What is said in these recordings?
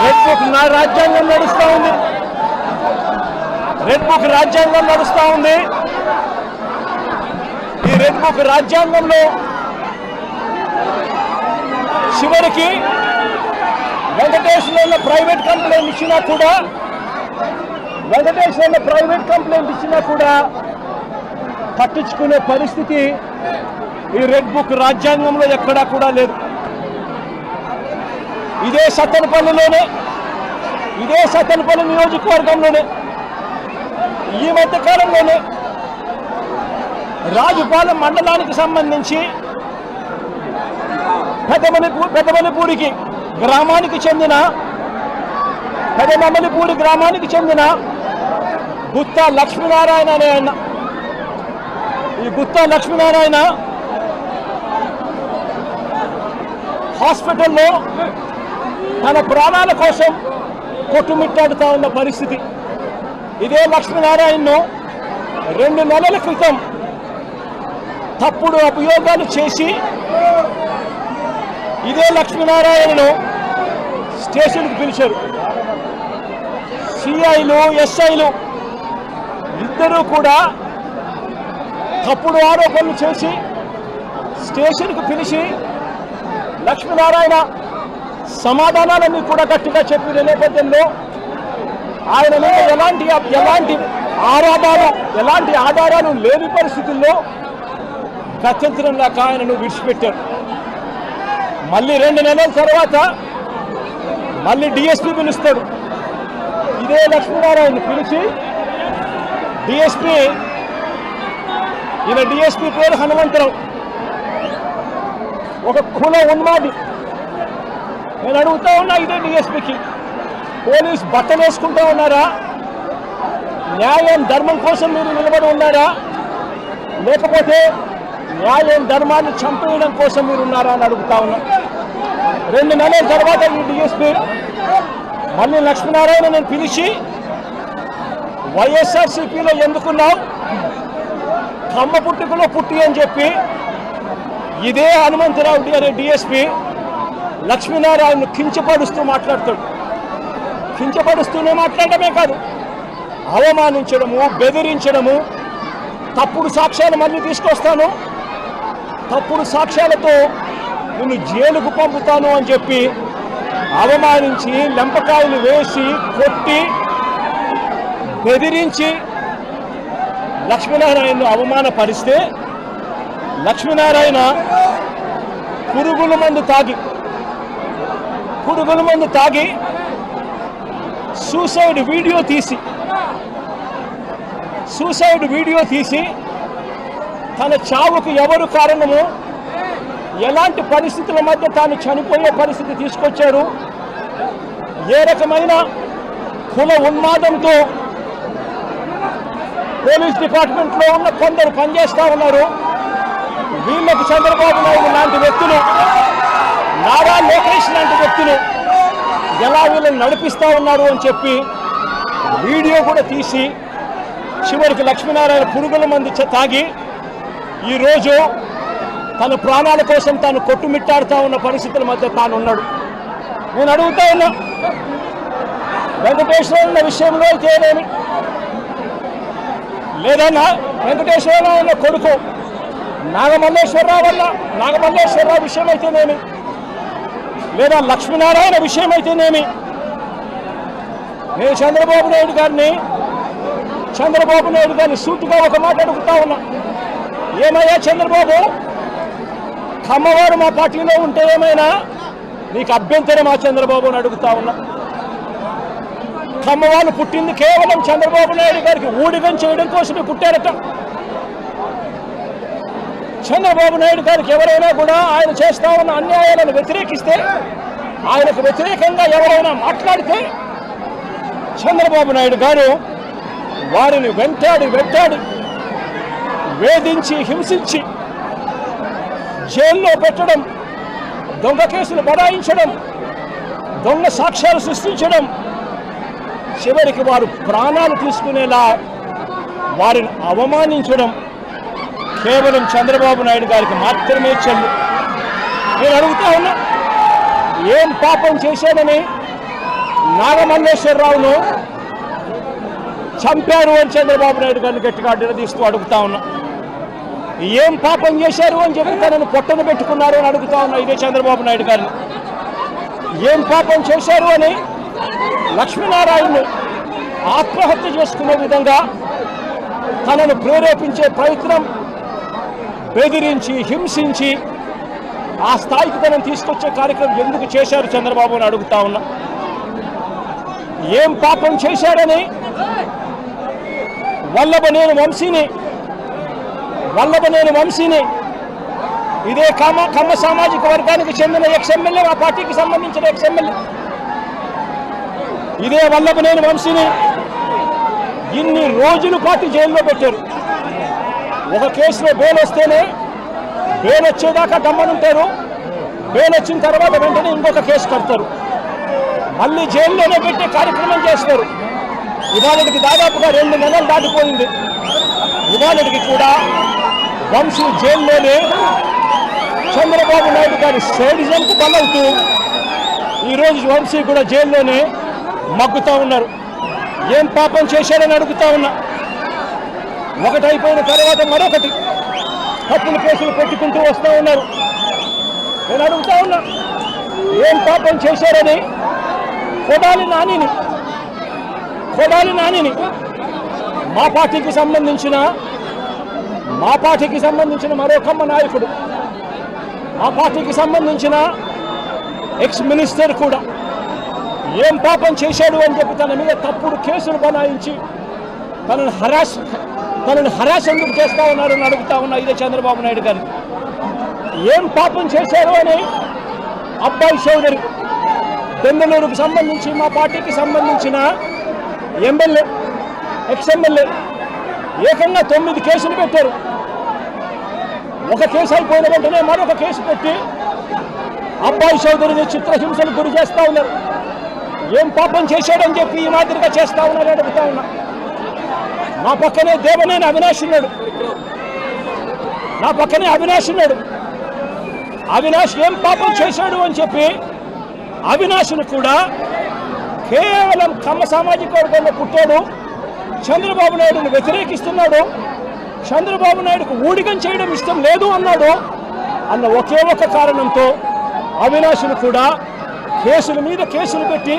Red book రాజ్యాంగం నడుస్తూ ఉంది. రెడ్ బుక్ రాజ్యాంగం నడుస్తూ ఉంది. ఈ రెడ్ బుక్ రాజ్యాంగంలో చివరికి వెంకటేశ్వర్లో ప్రైవేట్ కంప్లైంట్ ఇచ్చినా కూడా పట్టించుకునే పరిస్థితి ఈ రెడ్ బుక్ రాజ్యాంగంలో ఎక్కడా కూడా లేదు. ఇదే సత్తెనపల్లి నియోజకవర్గంలోనే ఈ మధ్యకాలంలోనే రాజుపాలెం మండలానికి సంబంధించి పెదమల్లిపూడి గ్రామానికి చెందిన గుత్తా లక్ష్మీనారాయణ అనే ఆయన, ఈ గుత్తా లక్ష్మీనారాయణ హాస్పిటల్లో తన ప్రాణాల కోసం కొట్టుమిట్టాడుతూ ఉన్న పరిస్థితి. ఇదే లక్ష్మీనారాయణను 2 నెలల క్రితం తప్పుడు అభియోగాలు చేసి ఇదే లక్ష్మీనారాయణను స్టేషన్కి పిలిచారు. సిఐలు ఎస్ఐలు ఇద్దరూ కూడా తప్పుడు ఆరోపణలు చేసి స్టేషన్కు పిలిచి లక్ష్మీనారాయణ సమాధానాలన్నీ కూడా గట్టిగా చెప్పిన నేపథ్యంలో ఆయన మీద ఎలాంటి ఆధారాలు లేని పరిస్థితుల్లో గత్యంతరం లేక ఆయనను విడిచిపెట్టారు. మళ్ళీ 2 నెలల తర్వాత మళ్ళీ డిఎస్పీ పిలుస్తాడు. ఇదే లక్ష్మీనారాయణ పిలిచి డిఎస్పీ పేరు హనుమంతరావు, ఒక కుల ఉన్మాది. నేను అడుగుతా ఉన్నా, ఇదే డిఎస్పీకి పోలీస్ బట్టలు వేసుకుంటూ ఉన్నారా? న్యాయం ధర్మం కోసం మీరు నిలబడి ఉన్నారా? లేకపోతే న్యాయం ధర్మాన్ని చంపేయడం కోసం మీరు ఉన్నారా అని అడుగుతా ఉన్నా. 2 నెలల తర్వాత ఈ డిఎస్పీ మళ్ళీ లక్ష్మీనారాయణ నేను పిలిచి వైఎస్ఆర్సీపీలో ఎందుకున్నావు, కమ్మ పుట్టుకలో పుట్టి అని చెప్పి ఇదే హనుమంతరావు అనే డిఎస్పీ లక్ష్మీనారాయణను కించపరుస్తూ మాట్లాడతాడు. కించపరుస్తూనే మాట్లాడమే కాదు, అవమానించడము, బెదిరించడము, తప్పుడు సాక్ష్యాలు మళ్ళీ తీసుకొస్తాను, తప్పుడు సాక్ష్యాలతో నిన్ను జైలుకు పంపుతాను అని చెప్పి అవమానించి లెంపకాయలు వేసి కొట్టి బెదిరించి లక్ష్మీనారాయణను అవమానపరిస్తే లక్ష్మీనారాయణ పురుగుల మందు తాగి సూసైడ్ వీడియో తీసి తన చావుకు ఎవరు కారణము, ఎలాంటి పరిస్థితుల మధ్య తాను చనిపోయే పరిస్థితి తీసుకొచ్చారు, ఏ రకమైన కుల ఉన్మాదంతో పోలీస్ డిపార్ట్మెంట్లో ఉన్న కొందరు పనిచేస్తూ ఉన్నారు, వీళ్ళకు చంద్రబాబు నాయుడు లాంటి వ్యక్తులు, నారా లోకేష్ లాంటి వ్యక్తులు ఎలా వీళ్ళని నడిపిస్తూ ఉన్నారు అని చెప్పి వీడియో కూడా తీసి చివరికి లక్ష్మీనారాయణ పురుగుల మందు తాగి ఈరోజు తన ప్రాణాల కోసం తాను కొట్టుమిట్టాడుతూ ఉన్న పరిస్థితుల మధ్య తాను ఉన్నాడు. నేను అడుగుతా ఉన్నా, వెంకటేశ్వర విషయంలో అయితేనేమి, లేదన్నా వెంకటేశ్వరరావు అన్న కొడుకు నాగమల్లేశ్వరరావు విషయం అయితేనేమి, లేదా లక్ష్మీనారాయణ విషయం అయితేనేమి, నేను చంద్రబాబు నాయుడు గారిని సూటిగా ఒక మాట అడుగుతా ఉన్నా. ఏమయ్యా చంద్రబాబు, కమ్మవారు మా పార్టీలో ఉంటే ఏమైనా నీకు అభ్యంతరమా చంద్రబాబు అని అడుగుతా ఉన్నా. కమ్మవాళ్ళు పుట్టింది కేవలం చంద్రబాబు నాయుడు గారికి ఊడిగం చేయడం కోసమే పుట్టారట. చంద్రబాబు నాయుడు గారికి ఎవరైనా కూడా ఆయన చేస్తా ఉన్న అన్యాయాలను వ్యతిరేకిస్తే, ఆయనకు వ్యతిరేకంగా ఎవరైనా మాట్లాడితే చంద్రబాబు నాయుడు గారు వారిని వెంటాడి వేధించి హింసించి జైల్లో పెట్టడం, దొంగ కేసులు బడాయించడం, దొంగ సాక్ష్యాలు సృష్టించడం, చివరికి వారు ప్రాణాలు తీసుకునేలా వారిని అవమానించడం కేవలం చంద్రబాబు నాయుడు గారికి మాత్రమే చెల్లు. నేను అడుగుతా ఉన్నా, ఏం పాపం చేశాడని నాగమల్లేశ్వరరావును చంపారు అని చంద్రబాబు నాయుడు గారిని గట్టిగా నిలదీస్తూ అడుగుతా ఉన్నా. ఏం పాపం చేశారు అని చెప్పి తనను పొట్టను పెట్టుకున్నారు అని అడుగుతా ఉన్నా ఇదే చంద్రబాబు నాయుడు గారిని. ఏం పాపం చేశారు అని లక్ష్మీనారాయణను ఆత్మహత్య చేసుకునే విధంగా తనను ప్రేరేపించే ప్రయత్నం, బెదిరించి హింసించి ఆ స్థాయికి తనను తీసుకొచ్చే కార్యక్రమం ఎందుకు చేశారు చంద్రబాబు అని అడుగుతా ఉన్నా. ఏం పాపం చేశారని వల్లభనేని వంశీని ఇదే కమ్మ సామాజిక వర్గానికి చెందిన ఎక్స్ఎమ్మెల్యే, ఆ పార్టీకి సంబంధించిన ఎక్స్ఎమ్మెల్యే ఇదే వల్లభనేని వంశీని ఇన్ని రోజుల పాటు జైల్లో పెట్టారు. ఒక కేసులో బెయిల్ వస్తేనే బెయిల్ వచ్చేదాకా దమ్మనుంటారు, బెయిల్ వచ్చిన తర్వాత వెంటనే ఇంకొక కేసు కడతారు, మళ్ళీ జైల్లోనే పెట్టే కార్యక్రమం చేస్తారు. ఇవాళకి దాదాపుగా 2 నెలలు దాటిపోయింది. ఇవాళకి కూడా వంశీ జైల్లోనే చంద్రబాబు నాయుడు గారి సేడిజంకు బలవుతూ ఈరోజు వంశీ కూడా జైల్లోనే మగ్గుతూ ఉన్నారు. ఏం పాపం చేశారని అడుగుతా ఉన్నా. ఒకటి అయిపోయిన తర్వాత మరొకటి తప్పుల కేసులు పెట్టుకుంటూ వస్తూ ఉన్నారు. నేను అడుగుతా ఉన్నా, ఏం పాపం చేశారని కొడాలి నానిని మా పార్టీకి సంబంధించిన మరో కమ్మ నాయకుడు, మా పార్టీకి సంబంధించిన ఎక్స్ మినిస్టర్ కూడా ఏం పాపం చేశాడు అని చెప్పి తన మీద తప్పుడు కేసులు బనాయించి తనను హరాస్ ఎందుకు చేస్తా ఉన్నారని అడుగుతా ఉన్నా ఇదే చంద్రబాబు నాయుడు గారు. ఏం పాపం చేశారు అని అబ్బాయి చౌదరి బెంగళూరుకు సంబంధించి మా పార్టీకి సంబంధించిన ఎమ్మెల్యే, ఎక్స్ఎమ్మెల్యే ఏకంగా 9 కేసులు పెట్టారు. ఒక కేసు అయిపోయిన వెంటనే మరొక కేసు పెట్టి అబ్బాయి చౌదరిని చిత్రహింసలు గురి చేస్తూ ఉన్నారు. ఏం పాపం చేశాడని చెప్పి ఈ మాదిరిగా చేస్తా ఉన్నారని అడుగుతా ఉన్నా. నా పక్కనే దేవనేని అవినాష్ ఉన్నాడు. అవినాష్ ఏం పాపం చేశాడు అని చెప్పి అవినాష్ను కూడా కేవలం కమ్మ సామాజిక వర్గంలో పుట్టాడు, చంద్రబాబు నాయుడును వ్యతిరేకిస్తున్నాడు, చంద్రబాబు నాయుడుకు ఊడిగం చేయడం ఇష్టం లేదు అన్నాడు అన్న ఒకే ఒక కారణంతో అవినాష్ను కూడా కేసుల మీద కేసులు పెట్టి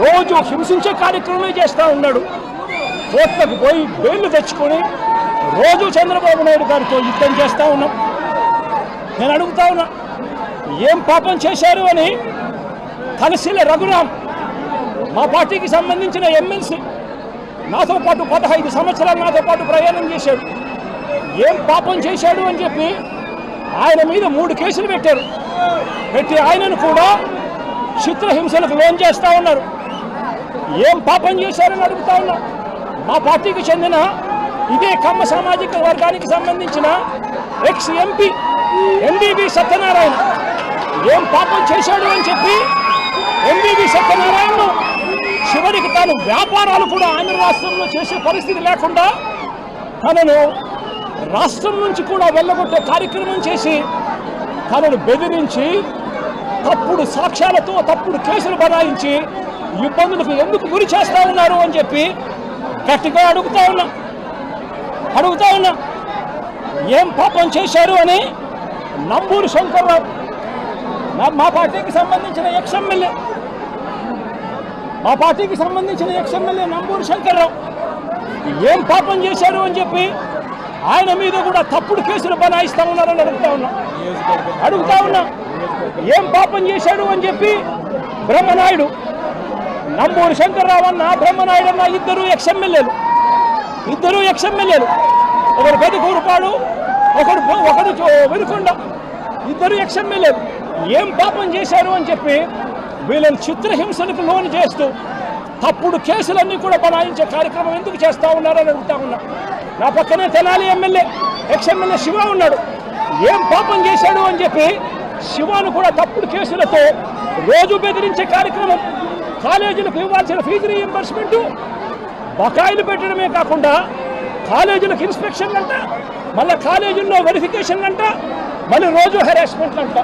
రోజు హింసించే కార్యక్రమమే చేస్తూ ఉన్నాడు. కోర్టులకు పోయి బెయిల్ తెచ్చుకొని రోజు చంద్రబాబు నాయుడు గారితో యుద్ధం చేస్తూ ఉన్నాం. నేను అడుగుతా ఉన్నా, ఏం పాపం చేశారు అని తలసిల రఘురాం మా పార్టీకి సంబంధించిన ఎమ్మెల్సీ నాతో పాటు 15 సంవత్సరాలు నాతో పాటు ప్రయాణం చేశాడు. ఏం పాపం చేశాడు అని చెప్పి ఆయన మీద 3 కేసులు పెట్టి ఆయనను కూడా చిత్రహింసలకు లోన్ చేస్తూ ఉన్నారు. ఏం పాపం చేశారని అడుగుతా ఉన్నా. మా పార్టీకి చెందిన ఇదే కమ్మ సామాజిక వర్గానికి సంబంధించిన ఎక్స్ ఎంపీ ఎంబీబీ సత్యనారాయణ ఏం పాపం చేశాడు అని చెప్పి ఎంబీబీ సత్యనారాయణను చివరికి తాను వ్యాపారాలు కూడా ఆంధ్ర రాష్ట్రంలో చేసే పరిస్థితి లేకుండా తనను రాష్ట్రం నుంచి కూడా వెళ్ళగొట్టే కార్యక్రమం చేసి తనను బెదిరించి తప్పుడు సాక్ష్యాలతో తప్పుడు కేసులు బనాయించి ఇబ్బందులకు ఎందుకు గురి చేస్తా ఉన్నారు అని చెప్పి గట్టిగా అడుగుతా ఉన్నా. ఏం పాపం చేశారు అని నంబూరు శంకర్రావు మా పార్టీకి సంబంధించిన ఎక్స్ఎమ్మెల్యే నంబూరు శంకర్రావు ఏం పాపం చేశారు అని చెప్పి ఆయన మీద కూడా తప్పుడు కేసులు బనాయిస్తా ఉన్నారని అడుగుతా ఉన్నా. ఏం పాపం చేశాడు అని చెప్పి బ్రహ్మనాయుడు, నంబూరు శంకర్రావు అన్న బ్రహ్మనాయుడు అన్న ఇద్దరు ఎక్స్ఎమ్మెల్యేలు, ఒకరు పెదకూరుపాడు, ఒకడు వెనుకొండ, ఇద్దరు ఎక్స్ఎమ్మెల్యేలు ఏం పాపం చేశారు అని చెప్పి వీళ్ళని చిత్రహింసలకు లోను చేస్తూ తప్పుడు కేసులన్నీ కూడా బనాయించే కార్యక్రమం ఎందుకు చేస్తూ ఉన్నారని అడుగుతా ఉన్నా. నా పక్కనే తెనాలి ఎక్స్ఎమ్మెల్యే శివ ఉన్నాడు. ఏం పాపం చేశాడు అని చెప్పి శివాను కూడా తప్పుడు కేసులతో రోజు బెదిరించే కార్యక్రమం, కాలేజీలకు ఇవ్వాల్సిన ఫీజు రీయింబర్స్మెంట్ బకాయిలు పెట్టడమే కాకుండా కాలేజీలకు ఇన్స్పెక్షన్ అంట, మళ్ళీ కాలేజీల్లో వెరిఫికేషన్ అంట, మళ్ళీ రోజు హెరాస్మెంట్ అంట.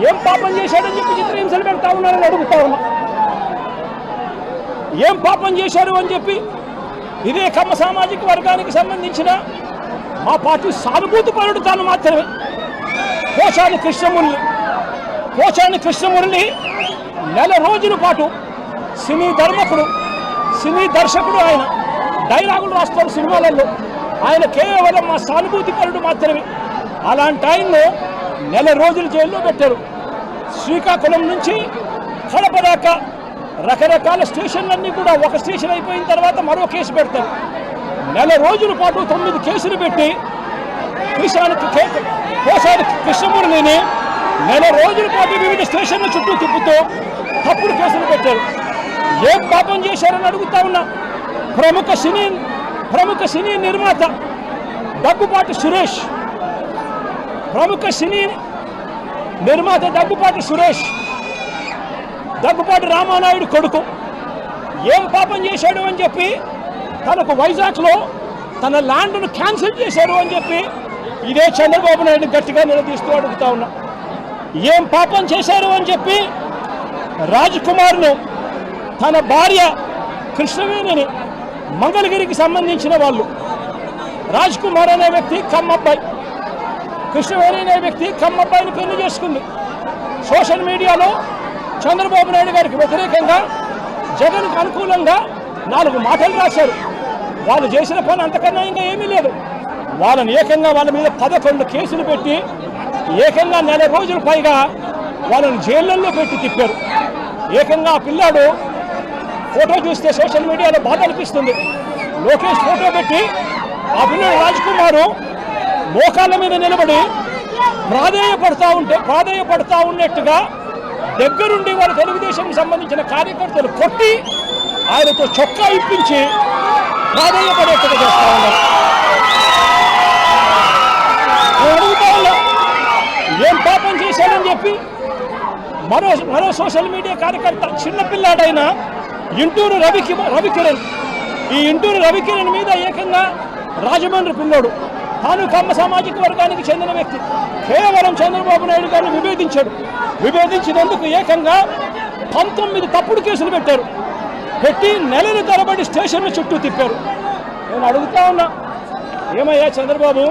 ఏం పాపం చేశాడని చెప్పి చిత్రహింసలు పెడతా ఉన్నారని అడుగుతా ఉన్నా. ఏం పాపం చేశారు అని చెప్పి ఇదే కమ్మ సామాజిక వర్గానికి సంబంధించిన మా పార్టీ సానుభూతి పరుడు తాను మాత్రమే పోచాని కృష్ణమురళి నెల రోజుల పాటు సినీ దర్శకుడు ఆయన డైలాగులు రాస్తారు సినిమాలలో. ఆయన కేవలం మా సానుభూతి పరుడు మాత్రమే. అలాంటి ఆయన్ను నెల రోజులు జైల్లో పెట్టారు. శ్రీకాకుళం నుంచి కడప దాకా రకరకాల స్టేషన్లన్నీ కూడా ఒక స్టేషన్ అయిపోయిన తర్వాత మరో కేసు పెడతారు. నెల రోజుల పాటు 9 కేసులు పెట్టి పోసాని కృష్ణమురళిని నెల రోజుల పాటు వివిధ స్టేషన్ల చుట్టూ తిప్పుతూ తప్పుడు కేసులు పెట్టారు. ఏం పాపం చేశారని అడుగుతా ఉన్నా. ప్రముఖ సినీ నిర్మాత దగ్గుపాటి సురేష్ దగ్గుపాటి రామానాయుడు కొడుకు ఏం పాపం చేశాడు అని చెప్పి తనకు వైజాగ్లో తన ల్యాండ్ను క్యాన్సిల్ చేశారు అని చెప్పి ఇదే చంద్రబాబు నాయుడు గట్టిగా నిలదీస్తూ అడుగుతా ఉన్నా. ఏం పాపం చేశారు అని చెప్పి రాజ్కుమార్ను తన భార్య కృష్ణవేణిని మంగళగిరికి సంబంధించిన వాళ్ళు రాజ్కుమార్ అనే వ్యక్తి కమ్మబ్బాయి, కృష్ణవేణి అనే వ్యక్తి కమ్మబ్బాయిని పెళ్లి చేసుకుంది. సోషల్ మీడియాలో చంద్రబాబు నాయుడు గారికి వ్యతిరేకంగా జగన్కు అనుకూలంగా 4 మాటలు రాశారు. వాళ్ళు చేసిన పని అంతకన్నా ఇంకా ఏమీ లేదు. వాళ్ళని ఏకంగా వాళ్ళ మీద 11 కేసులు పెట్టి ఏకంగా నెల రోజుల పైగా వాళ్ళని జైళ్ళల్లో పెట్టి తిప్పారు. ఏకంగా ఆ పిల్లాడు ఫోటో చూస్తే సోషల్ మీడియాలో బాధ అనిపిస్తుంది. లోకేష్ ఫోటో పెట్టి ఆ పిల్లడు రాజ్కుమారు మోకాళ్ళ మీద నిలబడి ప్రాధేయపడతా ఉన్నట్టుగా దగ్గరుండి వారు తెలుగుదేశం సంబంధించిన కార్యకర్తలు కొట్టి ఆయనతో చొక్కా ఇప్పించి ప్రాధేయపడేట్టుగా చేస్తా ఉన్నారు. అడుగుతా ఉన్నా ఏం పాపం చేశాడని చెప్పి మరో సోషల్ మీడియా కార్యకర్త చిన్నపిల్లాడైన ఇంటూరు రవికిరణ్ ఈ ఇంటూరు రవికిరణ్ మీద ఏకంగా రాజమండ్రి పిల్లోడు తాను కమ్మ సామాజిక వర్గానికి చెందిన వ్యక్తి కేవలం చంద్రబాబు నాయుడు గారిని విభేదించినందుకు ఏకంగా 19 తప్పుడు కేసులు పెట్టి నెలల తరబడి స్టేషన్ల చుట్టూ తిప్పారు. నేను అడుగుతా ఉన్నా, ఏమయ్యా చంద్రబాబు,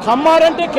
కమ్మారంటే